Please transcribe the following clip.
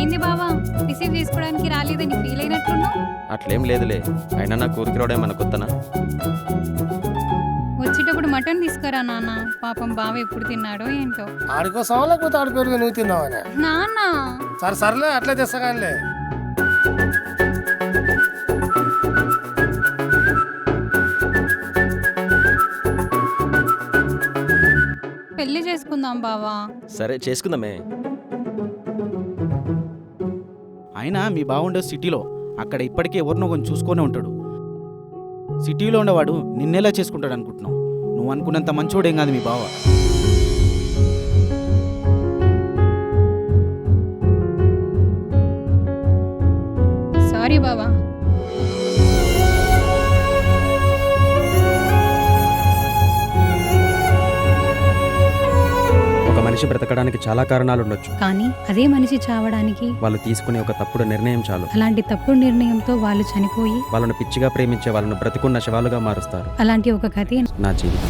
ఏంది బావా రిసీవ్ చేసుకోవడానికి రాలేదని ఫీల్ అయినట్లున్నావు? అట్లేం లేదులే, అయినా నా ఊరికి రావడం మన కొత్తనా. వచ్చేటప్పుడు మటన్ తీసుకురా నాన్న. పాపం బావ ఎప్పుడు తిన్నాడో ఏంటో. ఆడికోసమా లేకపోతే ఆడి పేరు నువ్వు తిన్నావనే? నాన్న సరే సర్లే అట్లే తెస్తా కానీ. పెళ్లి చేసుకుందాం బావా. సరే చేసుకుందామే. అయినా మీ బావుండే సిటీలో, అక్కడ ఇప్పటికే ఎవరినో కొంచెం చూసుకొనే ఉంటాడు. సిటీలో ఉండేవాడు నిన్నెలా చేసుకుంటాడు అనుకుంటున్నావు? నువ్వు అనుకున్నంత మంచోడేం కాదు మీ బావ. సారీ బావా. ఒక మనిషి బ్రతకడానికి చాలా కారణాలు ఉండొచ్చు, కానీ అదే మనిషి చావడానికి వాళ్ళు తీసుకునే ఒక తప్పుడు నిర్ణయం చాలు. అలాంటి తప్పుడు నిర్ణయంతో వాళ్ళు చనిపోయి వాళ్ళను పిచ్చిగా ప్రేమించే వాళ్ళను బ్రతికున్న శవాలుగా మారుస్తారు. అలాంటి ఒక కథే నా జీవితం.